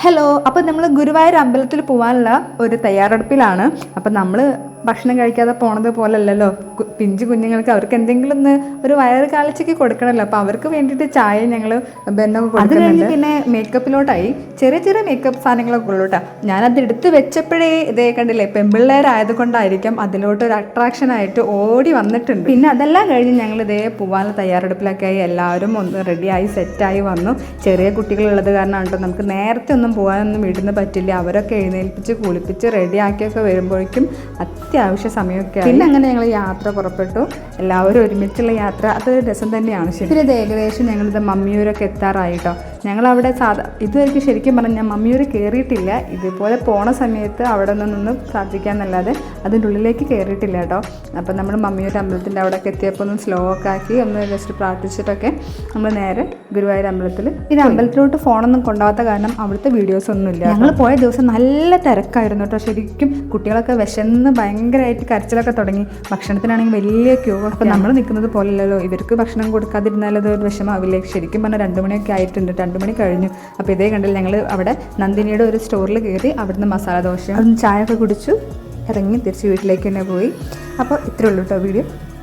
Hello, അപ്പോൾ നമ്മൾ ഗുരുവായൂർ അമ്പലത്തിൽ പോകാനുള്ള ഒരു തയ്യാറെടുപ്പിലാണ്. അപ്പം നമ്മൾ ഭക്ഷണം കഴിക്കാതെ പോണത് പോലല്ലല്ലോ പിഞ്ചു കുഞ്ഞുങ്ങൾക്ക്. അവർക്ക് എന്തെങ്കിലും ഒന്ന് ഒരു വയറ് കാഴ്ചയ്ക്ക് കൊടുക്കണമല്ലോ. അപ്പോൾ അവർക്ക് വേണ്ടിയിട്ട് ചായ ഞങ്ങൾ ബെന്നൊക്കെ കൊടുക്കുന്നുണ്ട്. പിന്നെ മേക്കപ്പിലോട്ടായി ചെറിയ ചെറിയ മേക്കപ്പ് സാധനങ്ങളൊക്കെ ഉള്ളൂ കേട്ടോ. ഞാനത് എടുത്ത് വെച്ചപ്പോഴേ ഇതേ കണ്ടില്ലേ, പെൺപിള്ളേരായത് കൊണ്ടായിരിക്കും അതിലോട്ടൊരു അട്രാക്ഷനായിട്ട് ഓടി വന്നിട്ടുണ്ട്. പിന്നെ അതെല്ലാം കഴിഞ്ഞ് ഞങ്ങൾ ഇതേ പോകാനുള്ള തയ്യാറെടുപ്പിലൊക്കെ ആയി എല്ലാവരും ഒന്ന് റെഡിയായി സെറ്റായി വന്നു. ചെറിയ കുട്ടികളുള്ളത് കാരണം കേട്ടോ നമുക്ക് നേരത്തെ ഒന്നും പോകാനൊന്നും വീട്ടിൽ നിന്ന് പറ്റില്ല. അവരൊക്കെ എഴുന്നേൽപ്പിച്ച് കുളിപ്പിച്ച് റെഡിയാക്കിയൊക്കെ വരുമ്പോഴേക്കും അത്യാവശ്യ സമയമൊക്കെ. പിന്നെ അങ്ങനെ ഞങ്ങൾ യാത്ര പുറപ്പെട്ടു. എല്ലാവരും ഒരുമിച്ചുള്ള യാത്ര അതൊരു രസം തന്നെയാണ്. ശരി, ഇത് ഏകദേശം ഞങ്ങളിത് മമ്മിയൂരൊക്കെ എത്താറായിട്ടോ. ഞങ്ങളവിടെ ഇതുവരെയ്ക്ക് ശരിക്കും പറഞ്ഞാൽ ഞാൻ മമ്മിയൂർ കയറിയിട്ടില്ല. ഇതുപോലെ പോണ സമയത്ത് അവിടെ നിന്ന് പ്രാർത്ഥിക്കാമെന്നല്ലാതെ അതിൻ്റെ ഉള്ളിലേക്ക് കയറിയിട്ടില്ല കേട്ടോ. അപ്പം നമ്മൾ മമ്മിയൂർ അമ്പലത്തിൻ്റെ അവിടെയൊക്കെ എത്തിയപ്പോൾ ഒന്ന് സ്ലോ ഒക്കെ ആക്കി ഒന്ന് ജസ്റ്റ് പ്രാർത്ഥിച്ചിട്ടൊക്കെ നമ്മൾ നേരെ ഗുരുവായൂർ അമ്പലത്തിൽ. ഇത് അമ്പലത്തിലോട്ട് ഫോണൊന്നും കൊണ്ടുപോകാത്ത കാരണം അവിടുത്തെ വീഡിയോസ് ഒന്നുമില്ല. ഞങ്ങൾ പോയ ദിവസം നല്ല തിരക്കായിരുന്നു കേട്ടോ. ശരിക്കും കുട്ടികളൊക്കെ വിശന്ന് ഭയങ്കരമായിട്ട് കരച്ചിലൊക്കെ തുടങ്ങി. ഭക്ഷണത്തിനാണെങ്കിൽ വലിയ ക്യൂ. അപ്പം നമ്മൾ നിൽക്കുന്നത് പോലെയല്ലോ, ഇവർക്ക് ഭക്ഷണം കൊടുക്കാതിരുന്നാൽ അത് ഒരു വിഷമാവില്ലേ. ശരിക്കും പറഞ്ഞാൽ 2 മണിയൊക്കെ ആയിട്ടുണ്ട്, 2 മണി കഴിഞ്ഞു. അപ്പോൾ ഇതേ കണ്ടില്ല, ഞങ്ങൾ അവിടെ നന്ദിനിയുടെ ഒരു സ്റ്റോറിൽ കയറി അവിടുന്ന് മസാല ദോശ ചായ ഒക്കെ കുടിച്ചു ഇറങ്ങി തിരിച്ച് വീട്ടിലേക്ക് തന്നെ പോയി. അപ്പോൾ ഇത്രയേ ഉള്ളൂ കേട്ടോ വീഡിയോ.